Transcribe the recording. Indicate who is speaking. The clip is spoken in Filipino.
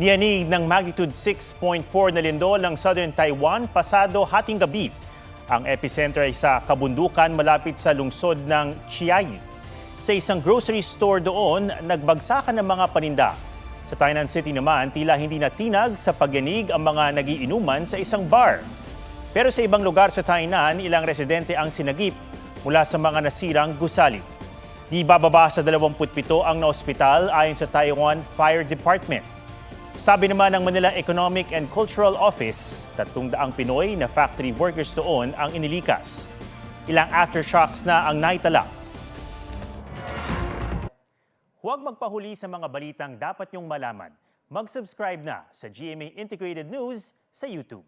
Speaker 1: Niyanig ng magnitude 6.4 na lindol ng Southern Taiwan pasado hating gabi. Ang epicenter ay sa kabundukan malapit sa lungsod ng Chiayi. Sa isang grocery store doon, nagbagsakan ng mga paninda. Sa Tainan City naman, tila hindi natinag sa pagyanig ang mga nagiinuman sa isang bar. Pero sa ibang lugar sa Tainan, ilang residente ang sinagip mula sa mga nasirang gusali. Di bababa sa 27 ang naospital ayon sa Taiwan Fire Department. Sabi naman ng Manila Economic and Cultural Office, 300 Pinoy na factory workers doon ang inilikas. Ilang aftershocks na ang naitala. Huwag magpahuli sa mga balitang dapat niyong malaman. Mag-subscribe na sa GMA Integrated News sa YouTube.